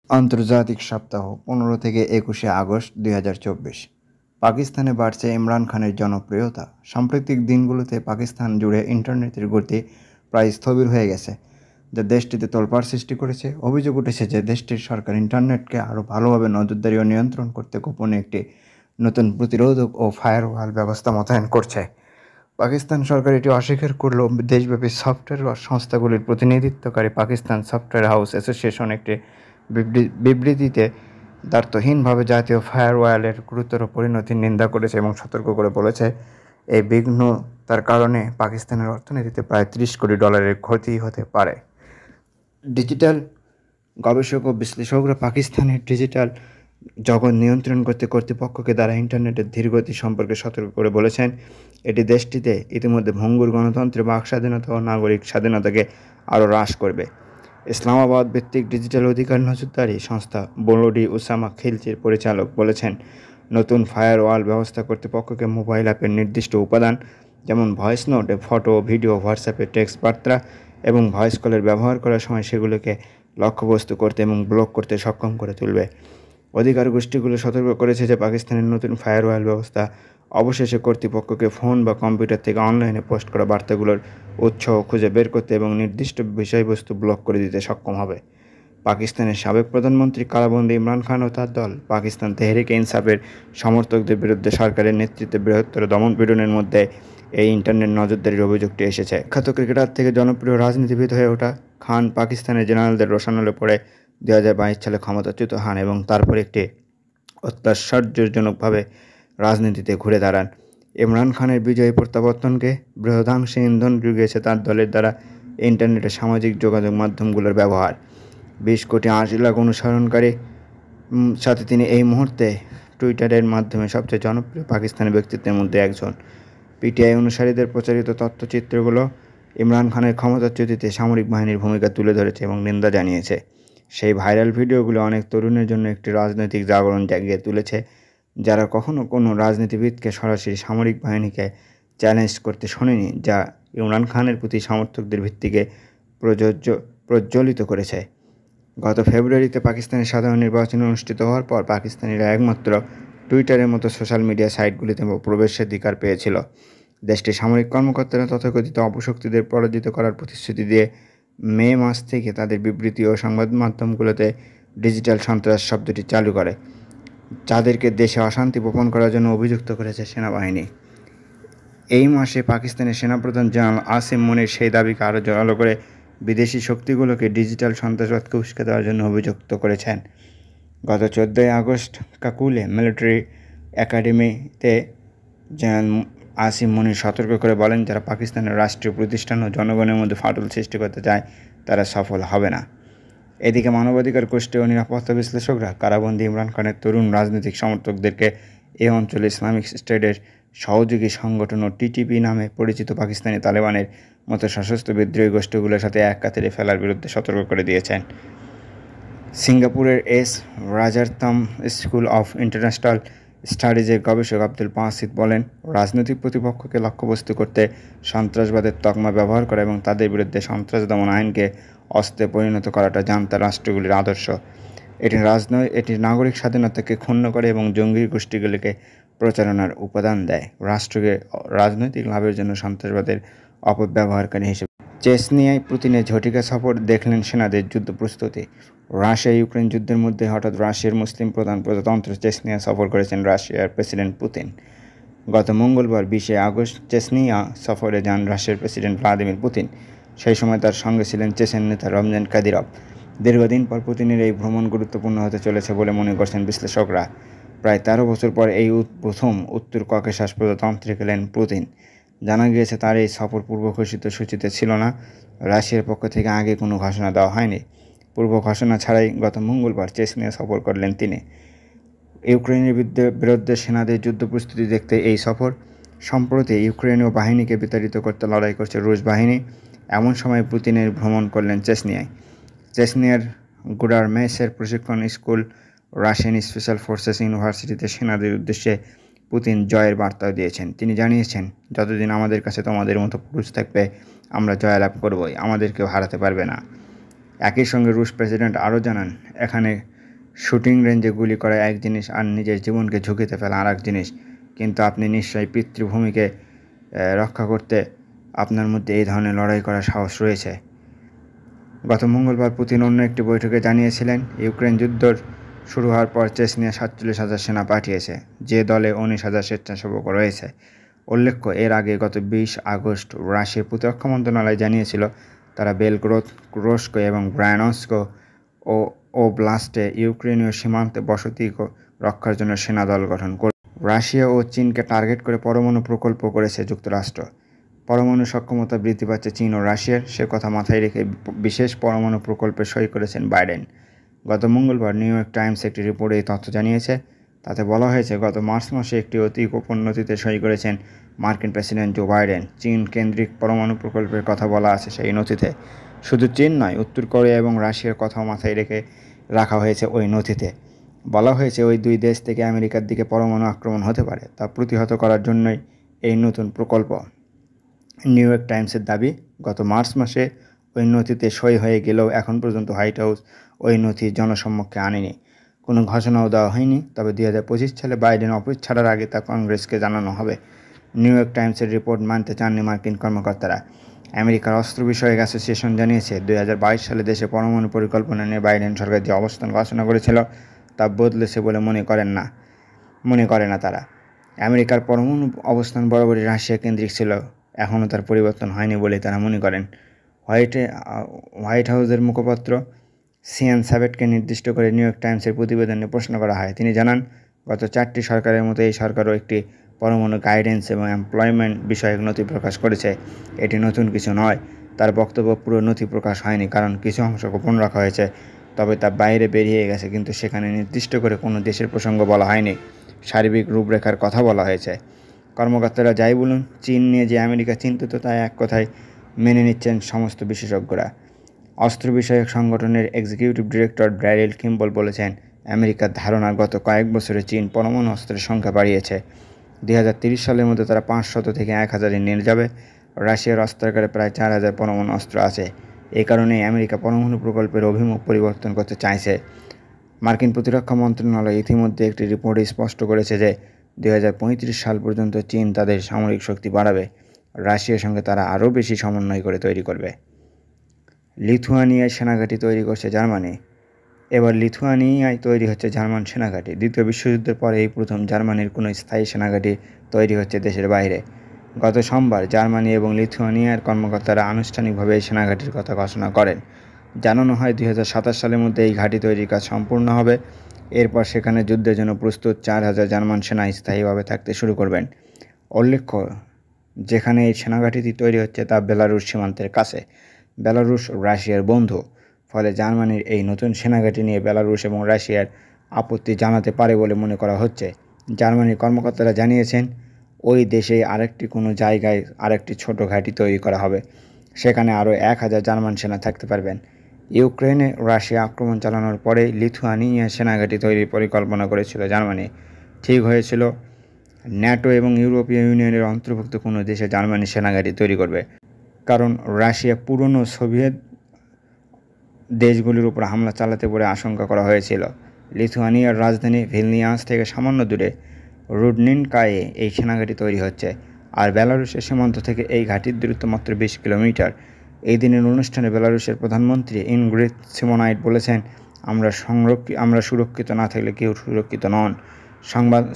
আন্তর্জাতিক সপ্তাহ 15 থেকে 21 আগস্ট 2024। পাকিস্তানে বাড়ছে ইমরান খানের জনপ্রিয়তা। সাম্প্রতিক দিনগুলোতে পাকিস্তান জুড়ে ইন্টারনেটের গতি প্রায় স্থবির হয়ে গেছে, যা দেশটিতে তোলপাড় সৃষ্টি করেছে। অভিযোগ উঠেছে যে দেশটির সরকার ইন্টারনেটকে আরও ভালোভাবে নজরদারি ও নিয়ন্ত্রণ করতে গোপনে একটি নতুন প্রতিরোধক ও ফায়ারওয়াল ব্যবস্থা মোতায়েন করছে। পাকিস্তান সরকার এটি অস্বীকার করলেও দেশব্যাপী সফটওয়্যার সংস্থাগুলির প্রতিনিধিত্বকারী পাকিস্তান সফটওয়্যার হাউস অ্যাসোসিয়েশন একটি বিবৃতিতে দ্ব্যর্থহীনভাবে জাতীয় ফায়ারওয়ালের গুরুতর পরিণতির নিন্দা করেছে এবং সতর্ক করে বলেছে, এই বিঘ্নতার কারণে পাকিস্তানের অর্থনীতিতে প্রায় $30 কোটি ক্ষতি হতে পারে। ডিজিটাল গবেষক ও বিশ্লেষকরা পাকিস্তানের ডিজিটাল জগৎ নিয়ন্ত্রণ করতে কর্তৃপক্ষকে দ্বারা ইন্টারনেটের ধীরগতি সম্পর্কে সতর্ক করে বলেছেন, এটি দেশটিতে ইতিমধ্যে ভঙ্গুর গণতন্ত্র, বাক স্বাধীনতা ও নাগরিক স্বাধীনতাকে আরও হ্রাস করবে। ইসলামাবাদ ভিত্তিক ডিজিটাল অধিকার নজরদারি সংস্থা বলোডি উসামা খিলচির পরিচালক বলেছেন, নতুন ফায়ারওয়াল ব্যবস্থা কর্তৃপক্ষকে মোবাইল অ্যাপের নির্দিষ্ট উপাদান যেমন ভয়েস নোট, ফটো, ভিডিও, হোয়াটসঅ্যাপে টেক্সট বার্তা এবং ভয়েস কলের ব্যবহার করার সময় সেগুলোকে লক্ষ্যবস্তু করতে এবং ব্লক করতে সক্ষম করে তুলবে। অধিকার গোষ্ঠীগুলো সতর্ক করেছে যে পাকিস্তানের নতুন ফায়ারওয়াল ব্যবস্থা অবশেষে কর্তৃপক্ষকে ফোন বা কম্পিউটার থেকে অনলাইনে পোস্ট করা বার্তাগুলোর উৎস খুঁজে বের করতে এবং নির্দিষ্ট বিষয়বস্তু ব্লক করে দিতে সক্ষম হবে। পাকিস্তানের সাবেক প্রধানমন্ত্রী কারাবন্দী ইমরান খান ও তার দল পাকিস্তান তেহরিক ইনসাফের সমর্থকদের বিরুদ্ধে সরকারের নেতৃত্বে বৃহত্তর দমনপীড়নের মধ্যে এই ইন্টারনেট নজরদারির অভিযোগটি এসেছে। খ্যাত ক্রিকেটার থেকে জনপ্রিয় রাজনীতিবিদ হয়ে ওঠা খান পাকিস্তানের জেনারেলদের রোশানলে পড়ে 2022 সালে ক্ষমতাচ্যুত হন এবং তারপর একটি অত্যাশ্চর্যজনকভাবে রাজনীতিতে ঘুরে দাঁড়ান। ইমরান খানের বিজয়ী প্রত্যাবর্তনকে বৃহদাংশে ইন্ধন জুগিয়েছে তার দলের দ্বারা ইন্টারনেটে সামাজিক যোগাযোগ মাধ্যমগুলোর ব্যবহার। 20 কোটি 80 লাখ অনুসরণকারী সাথে তিনি এই মুহূর্তে টুইটারের মাধ্যমে সবচেয়ে জনপ্রিয় পাকিস্তানি ব্যক্তিত্বের মধ্যে একজন। পিটিআই অনুসারীদের প্রচারিত তথ্যচিত্রগুলো ইমরান খানের ক্ষমতাচ্যুতিতে সামরিক বাহিনীর ভূমিকা তুলে ধরেছে এবং নিন্দা জানিয়েছে। সেই ভাইরাল ভিডিওগুলো অনেক তরুণের জন্য একটি রাজনৈতিক জাগরণ জাগিয়ে তুলেছে, যারা কখনো কোনো রাজনীতিবিদকে সরাসরি সামরিক বাহিনীকে চ্যালেঞ্জ করতে শোনেনি, যা ইমরান খানের প্রতি সমর্থকদের ভিত্তিকে প্রজ্বলিত করেছে। গত ফেব্রুয়ারিতে পাকিস্তানের সাধারণ নির্বাচন অনুষ্ঠিত হওয়ার পর পাকিস্তানিরা একমাত্র টুইটারের মতো সোশ্যাল মিডিয়া সাইটগুলিতে প্রবেশাধিকার পেয়েছিল। দেশটির সামরিক কর্মকর্তারা তথাকথিত অপশক্তিদের পরাজিত করার প্রতিশ্রুতি দিয়ে মে মাস থেকে তাদের বিবৃতি ও সংবাদ মাধ্যমগুলোতে ডিজিটাল সন্ত্রাস শব্দটি চালু করে, যাদেরকে দেশে অশান্তি বপন করার জন্য অভিযুক্ত করেছে সেনাবাহিনী। এই মাসে পাকিস্তানের সেনাপ্রধান জেনারেল আসিম মুনির সেই দাবিকে আরও জোরালো করে বিদেশি শক্তিগুলোকে ডিজিটাল সন্ত্রাসবাদকে উস্কে দেওয়ার জন্য অভিযুক্ত করেছেন। গত 14 আগস্ট কাকুলে মিলিটারি একাডেমিতে জেনারেল আসিম মুনির সতর্ক করে বলেন, যারা পাকিস্তানের রাষ্ট্রীয় প্রতিষ্ঠান ও জনগণের মধ্যে ফাটল সৃষ্টি করতে চায় তারা সফল হবে না। এদিকে মানবাধিকার গোষ্ঠী ও নিরাপত্তা বিশ্লেষকরা কারাবন্দী ইমরান খানের তরুণ রাজনৈতিক সমর্থকদেরকে এই অঞ্চলে ইসলামিক স্টেটের সহযোগী সংগঠন ও টিটিপি নামে পরিচিত পাকিস্তানি তালেবানের মতো সশস্ত্র বিদ্রোহী গোষ্ঠীগুলোর সাথে এক কাতারে ফেলার বিরুদ্ধে সতর্ক করে দিয়েছেন। সিঙ্গাপুরের এস রাজারতাম স্কুল অফ ইন্টারন্যাশনাল স্টাডিজের গবেষক আব্দুল বাসিত বলেন, রাজনৈতিক প্রতিপক্ষকে লক্ষ্যবস্তু করতে সন্ত্রাসবাদের তকমা ব্যবহার করা এবং তাদের বিরুদ্ধে সন্ত্রাস দমন আইনকে অস্ত্রে পরিণত করাটা জান্তা রাষ্ট্রগুলির আদর্শ। এটি নাগরিক স্বাধীনতাকে ক্ষুণ্ণ করে এবং জঙ্গি গোষ্ঠীগুলিকে প্রচারণার উপাদান দেয়, রাষ্ট্রকে রাজনৈতিক লাভের জন্য সন্ত্রাসবাদের অপব্যবহারকারী হিসেবে। চেচনিয়ায় পুতিনের ঝটিকা সফর দেখলেন সেনাদের যুদ্ধ প্রস্তুতি। রাশিয়া ইউক্রেন যুদ্ধের মধ্যে হঠাৎ রাশিয়ার মুসলিম প্রধান প্রজাতন্ত্র চেচনিয়া সফর করেছেন রাশিয়ার প্রেসিডেন্ট পুতিন। গত মঙ্গলবার 20 আগস্ট চেচনিয়া সফরে যান রাশিয়ার প্রেসিডেন্ট ভ্লাদিমির পুতিন। সেই সময় তার সঙ্গে ছিলেন চেচেন নেতা রমজান কাদিরভ। দীর্ঘদিন পর পুতিনের এই ভ্রমণ গুরুত্বপূর্ণ হতে চলেছে বলে মনে করছেন বিশ্লেষকরা। প্রায় 13 বছর পর এই প্রথম উত্তর ককেশাস প্রজাতন্ত্রে গেলেন পুতিন। জানা গিয়েছে তার এই সফর পূর্ব ঘোষিত সূচিতে ছিল না। রাশিয়ার পক্ষ থেকে আগে কোনো ঘোষণা দেওয়া হয়নি। পূর্ব ঘোষণা ছাড়াই গত মঙ্গলবার চেচনিয়া সফর করলেন তিনি। ইউক্রেনের বিরুদ্ধে সেনাদের যুদ্ধ প্রস্তুতি দেখতে এই সফর। সম্প্রতি ইউক্রেনীয় বাহিনীকে বিতাড়িত করতে লড়াই করছে রুশ বাহিনী। এমন সময় পুতিনের ভ্রমণ করলেন চেচনিয়ায়। চেচনিয়ার গুডারমেসের প্রশিক্ষণ স্কুল রাশিয়ান স্পেশাল ফোর্সেস ইউনিভার্সিটিতে সেনাদের উদ্দেশ্যে পুতিন জয়ের বার্তা দিয়েছেন। তিনি জানিয়েছেন, যতদিন আমাদের কাছে তোমাদের মতো পুরুষ থাকবে আমরা জয়লাভ করবই, আমাদের কেউ হারাতে পারবে না। একই সঙ্গে রুশ প্রেসিডেন্ট আরও জানান, এখানে শুটিং রেঞ্জে গুলি করা এক জিনিস আর নিজের জীবনকে ঝুঁকিতে ফেলা আর এক জিনিস, কিন্তু আপনি নিশ্চয়ই পিতৃভূমিকে রক্ষা করতে আপনার মধ্যে এই ধরনের লড়াই করার সাহস রয়েছে। গত মঙ্গলবার পুতিন অন্য একটি বৈঠকে জানিয়েছিলেন, ইউক্রেন যুদ্ধ শুরু হওয়ার পর চেচনিয়া 47,000 সেনা পাঠিয়েছে, যে দলে 19,000 স্বেচ্ছাসেবক রয়েছে। উল্লেখ্য, এর আগে গত 20 আগস্ট রাশিয়ার প্রতিরক্ষা মন্ত্রণালয় জানিয়েছিল তারা বেলগ্রোদ, কুরস্ক এবং ব্রায়ানস্ক ওব্লাস্টে ইউক্রেনীয় সীমান্তে বসতি রক্ষার জন্য সেনা দল গঠন করবে। রাশিয়া ও চীনকে টার্গেট করে পরমাণু প্রকল্প করেছে যুক্তরাষ্ট্র। পরমাণু সক্ষমতা বৃদ্ধি পাচ্ছে চীন ও রাশিয়ার, সে কথা মাথায় রেখে বিশেষ পরমাণু প্রকল্পে সই করেছেন বাইডেন। গত মঙ্গলবার নিউ ইয়র্ক টাইমস একটি রিপোর্টে এই তথ্য জানিয়েছে। তাতে বলা হয়েছে, গত মার্চ মাসে একটি অতি গোপন নথিতে সই করেছেন মার্কিন প্রেসিডেন্ট জো বাইডেন। চীন কেন্দ্রিক পরমাণু প্রকল্পের কথা বলা আছে সেই নথিতে। শুধু চীন নয়, উত্তর কোরিয়া এবং রাশিয়ার কথাও মাথায় রেখে রাখা হয়েছে ওই নথিতে। বলা হয়েছে, ওই দুই দেশ থেকে আমেরিকার দিকে পরমাণু আক্রমণ হতে পারে, তা প্রতিহত করার জন্যই এই নতুন প্রকল্প। নিউ ইয়র্ক টাইমসের দাবি, গত মার্চ মাসে ওই নথিতে সই হয়ে গেলেও এখন পর্যন্ত হোয়াইট হাউস ওই নথি জনসম্মুখে আনেনি। কোনো ঘোষণাও দেওয়া হয়নি, তবে 2025 সালে বাইডেন অফিস ছাড়ার আগে তা কংগ্রেসকে জানানো হবে। নিউ ইয়র্ক টাইমসের রিপোর্ট মানতে চাননি মার্কিন কর্মকর্তারা। আমেরিকার অস্ত্র বিষয়ক অ্যাসোসিয়েশন জানিয়েছে, 2022 সালে দেশে পরমাণু পরিকল্পনা নিয়ে বাইডেন সরকার যে অবস্থান ঘোষণা করেছিল তা বদলেছে বলে মনে করে না তারা। আমেরিকার পরমাণু অবস্থান বরাবরই রাশিয়া কেন্দ্রিক ছিল, এখনও তার পরিবর্তন হয়নি বলে তারা মনে করেন। হোয়াইট হাউসের মুখপাত্র সিয়ান স্যাবেটকে নির্দিষ্ট করে নিউ ইয়র্ক টাইমসের প্রতিবেদনে প্রশ্ন করা হয়। তিনি জানান, গত 4টি সরকারের মতো এই সরকারও একটি পরমাণু গাইডেন্স এবং এমপ্লয়মেন্ট বিষয়ক নথি প্রকাশ করেছে। এটি নতুন কিছু নয়। তার বক্তব্য, পুরো নথি প্রকাশ হয়নি কারণ কিছু অংশ গোপন রাখা হয়েছে, তবে তা বাইরে বেরিয়ে গেছে, কিন্তু সেখানে নির্দিষ্ট করে কোনো দেশের প্রসঙ্গ বলা হয়নি, সার্বিক রূপরেখার কথা বলা হয়েছে। কর্মকর্তারা যাই বলুন, চীন নিয়ে যে আমেরিকা চিন্তিত তা এক কথায় মেনে নিচ্ছেন সমস্ত বিশেষজ্ঞরা। অস্ত্র বিষয়ক সংগঠনের এক্সিকিউটিভ ডিরেক্টর ড্যারিল কিম্বল বলেছেন, আমেরিকার ধারণা গত কয়েক বছরে চীন পরমাণু অস্ত্রের সংখ্যা বাড়িয়েছে। 2030 সালের মধ্যে তারা 500 থেকে 1000-এ নিয়ে যাবে। রাশিয়ার অস্ত্রাগারে প্রায় 4000 পরমাণু অস্ত্র আছে। এই কারণেই আমেরিকা পরমাণু প্রকল্পের অভিমুখ পরিবর্তন করতে চাইছে। মার্কিন প্রতিরক্ষা মন্ত্রণালয় ইতিমধ্যে একটি রিপোর্টে স্পষ্ট করেছে যে 2035 সাল পর্যন্ত চীন তাদের সামরিক শক্তি বাড়াবে। রাশিয়ার সঙ্গে তারা আরও বেশি সমন্বয় করে তৈরি করবে। লিথুয়ানিয়ায় সেনাঘাঁটি তৈরি করছে জার্মানি। এবার লিথুয়ানিয়ায় তৈরি হচ্ছে জার্মান সেনাঘাঁটি। দ্বিতীয় বিশ্বযুদ্ধের পরে এই প্রথম জার্মানির কোনো স্থায়ী সেনাঘাঁটি তৈরি হচ্ছে দেশের বাইরে। গত সোমবার জার্মানি এবং লিথুয়ানিয়ার কর্মকর্তারা আনুষ্ঠানিকভাবে এই সেনাঘাঁটির কথা ঘোষণা করেন। জানানো হয়, 2027 সালের মধ্যে এই ঘাঁটি তৈরির কাজ সম্পূর্ণ হবে। এরপর সেখানে যুদ্ধের জন্য প্রস্তুত 4000 জার্মান সেনা স্থায়ীভাবে থাকতে শুরু করবেন। উল্লেখ্য, যেখানে এই সেনাঘাঁটিটি তৈরি হচ্ছে তা বেলারুশ সীমান্তের কাছে। বেলারুশ রাশিয়ার বন্ধু, ফলে জার্মানির এই নতুন সেনাঘাঁটি নিয়ে বেলারুশ এবং রাশিয়ার আপত্তি জানাতে পারে বলে মনে করা হচ্ছে। জার্মানির কর্মকর্তারা জানিয়েছেন, ওই দেশে কোনো জায়গায় আরেকটি ছোট ঘাঁটি তৈরি করা হবে, সেখানে আরও 1000 জার্মান সেনা থাকতে পারবেন। ইউক্রেনে রাশিয়া আক্রমণ চালানোর পরেই লিথুয়ানিয়া সেনাঘাঁটি তৈরির পরিকল্পনা করেছিল জার্মানি। ঠিক হয়েছিল ন্যাটো এবং ইউরোপীয় ইউনিয়নের অন্তর্ভুক্ত কোনো দেশে জার্মানি সেনাঘাঁটি তৈরি করবে, কারণ রাশিয়া পুরনো সোভিয়েত দেশগুলির উপর হামলা চালাতে বলে আশঙ্কা করা হয়েছিল। লিথুয়ানিয়ার রাজধানী ভিলনিয়াস থেকে সামান্য দূরে রুডনিনকায়ে এই সেনাঘাঁটি তৈরি হচ্ছে, আর বেলারুশের সীমান্ত থেকে এই ঘাঁটির দূরত্ব মাত্র 20 কিলোমিটার। এই দিনের অনুষ্ঠানে বেলারুশের প্রধানমন্ত্রী ইনগ্রিড সিমোনাইট বলেছেন, আমরা সুরক্ষিত না থাকলে কেউ সুরক্ষিত নন।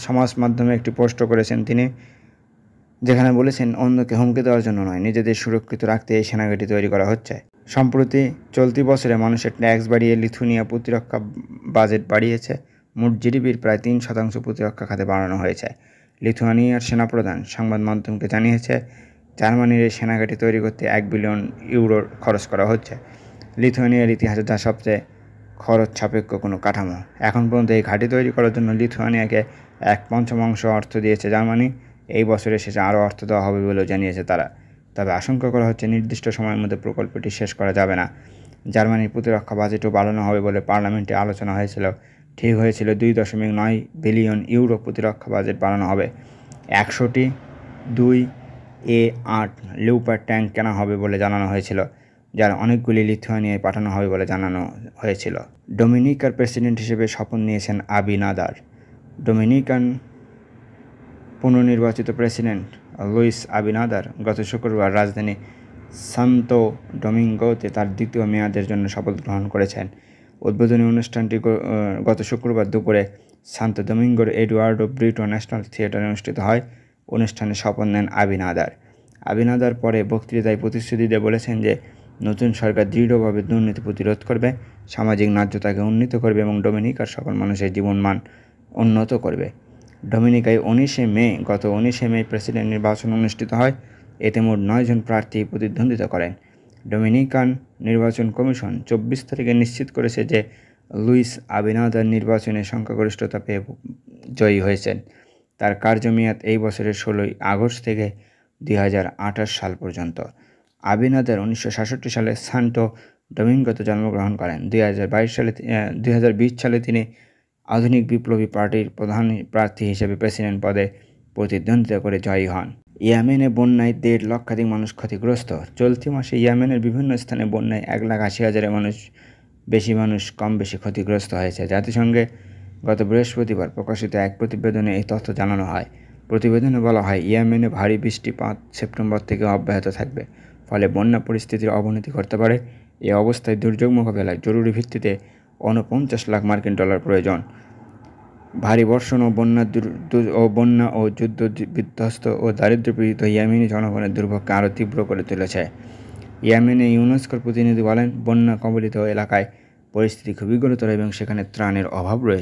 সমাজ মাধ্যমে একটি পোস্ট করেছেন তিনি, যেখানে বলেছেন, অন্যকে হুমকি দেওয়ার জন্য নয়, নিজেদের সুরক্ষিত রাখতে এই সেনাঘাঁটি তৈরি করা হচ্ছে। সম্প্রতি চলতি বছরে মানুষের ট্যাক্স বাড়িয়ে লিথুয়ানিয়া প্রতিরক্ষা বাজেট বাড়িয়েছে। মোট জিডিপির প্রায় 3% প্রতিরক্ষা খাতে বাড়ানো হয়েছে। লিথুয়ানিয়ার সেনাপ্রধান সংবাদ মাধ্যমকে জানিয়েছে, জার্মানির এই সেনাঘাঁটি তৈরি করতে 1 বিলিয়ন ইউরো খরচ করা হচ্ছে। লিথুয়ানিয়ার ইতিহাসে যা সবচেয়ে খরচ সাপেক্ষ কোনো কাঠামো। এখন পর্যন্ত এই ঘাঁটি তৈরি করার জন্য লিথুয়ানিয়াকে 1/5 অর্থ দিয়েছে জার্মানি। এই বছরের শেষে আরও অর্থ দেওয়া হবে বলেও জানিয়েছে তারা। তবে আশঙ্কা করা হচ্ছে, নির্দিষ্ট সময়ের মধ্যে প্রকল্পটি শেষ করা যাবে না। জার্মানির প্রতিরক্ষা বাজেটও বাড়ানো হবে বলে পার্লামেন্টে আলোচনা হয়েছিল। ঠিক হয়েছিল 2.9 বিলিয়ন ইউরো প্রতিরক্ষা বাজেট বাড়ানো হবে। 100টি 2A8 লিওপার্ড ট্যাঙ্ক কেনা হবে বলে জানানো হয়েছিল। যার অনেকগুলি লিথুয়ানিয়ায় পাঠানো হবে বলে জানানো হয়েছিল। ডোমিনিকার প্রেসিডেন্ট হিসেবে শপথ নিয়েছেন আবিনাদার। ডোমিনিকান পুনর্নির্বাচিত প্রেসিডেন্ট লুইস আবিনাদার গত শুক্রবার রাজধানী সান্তো ডোমিঙ্গোতে তার দ্বিতীয় মেয়াদের জন্য শপথ গ্রহণ করেছেন। উদ্বোধনী অনুষ্ঠানটি গত শুক্রবার দুপুরে সান্তো ডোমিঙ্গোর এডুয়ার্ডো ব্রিটো ন্যাশনাল থিয়েটারে অনুষ্ঠিত হয়। অনুষ্ঠানে শপথ নেন আবিনাদার। আবিনাদার পরে বক্তৃতায় প্রতিশ্রুতি দিয়ে বলেছেন যে নতুন সরকার দৃঢ়ভাবে দুর্নীতি প্রতিরোধ করবে, সামাজিক ন্যায্যতাকে উন্নীত করবে এবং ডোমিনিকার সকল মানুষের জীবনমান উন্নত করবে। ডোমিনিকায় গত 19 মে প্রেসিডেন্ট নির্বাচন অনুষ্ঠিত হয়। এতে মোট 9 জন প্রার্থী প্রতিদ্বন্দ্বিতা করেন। ডোমিনিকান নির্বাচন কমিশন 24 তারিখে নিশ্চিত করেছে যে লুইস আবিনাদার নির্বাচনে সংখ্যাগরিষ্ঠতা পেয়ে জয়ী হয়েছেন। তার কার্যমেয়াদ এই বছরের 16 আগস্ট থেকে 2028 সাল পর্যন্ত। আবিনাদার 1966 সালে সান্টো ডোমিঙ্গোতে জন্মগ্রহণ করেন। 2020 সালে তিনি আধুনিক বিপ্লবী পার্টির প্রধান প্রার্থী হিসেবে প্রেসিডেন্ট পদে প্রতিদ্বন্দ্বিতা করে জয়ী হন। ইয়েমেনে বন্যায় 1.5 লক্ষাধিক মানুষ ক্ষতিগ্রস্ত। চলতি মাসে ইয়েমেনের বিভিন্ন স্থানে বন্যায় 1,80,000 বেশি মানুষ কম বেশি ক্ষতিগ্রস্ত হয়েছে। জাতিসংঘে গত বৃহস্পতিবার প্রকাশিত এক প্রতিবেদনে এই তথ্য জানানো হয়। প্রতিবেদনে বলা হয়, ইয়েমেনে ভারী বৃষ্টি 5 সেপ্টেম্বর থেকে অব্যাহত থাকবে, ফলে বন্যা পরিস্থিতির অবনতি ঘটতে পারে। এই অবস্থায় দুর্যোগ মোকাবেলায় জরুরি ভিত্তিতে $49 লাখ প্রয়োজন। ভারী বর্ষণ ও বন্যা ও যুদ্ধ বিধ্বস্ত ও দারিদ্র্যপীড়িত ইয়েমেনি জনগণের দুর্ভোগকে আরও তীব্র করে তুলেছে। ইয়েমেনে ইউনেস্কোর প্রতিনিধি বলেন, বন্যা কবলিত এলাকায় পরিস্থিতি খুবই গুরুতর এবং সেখানে ত্রাণের অভাব রয়েছে।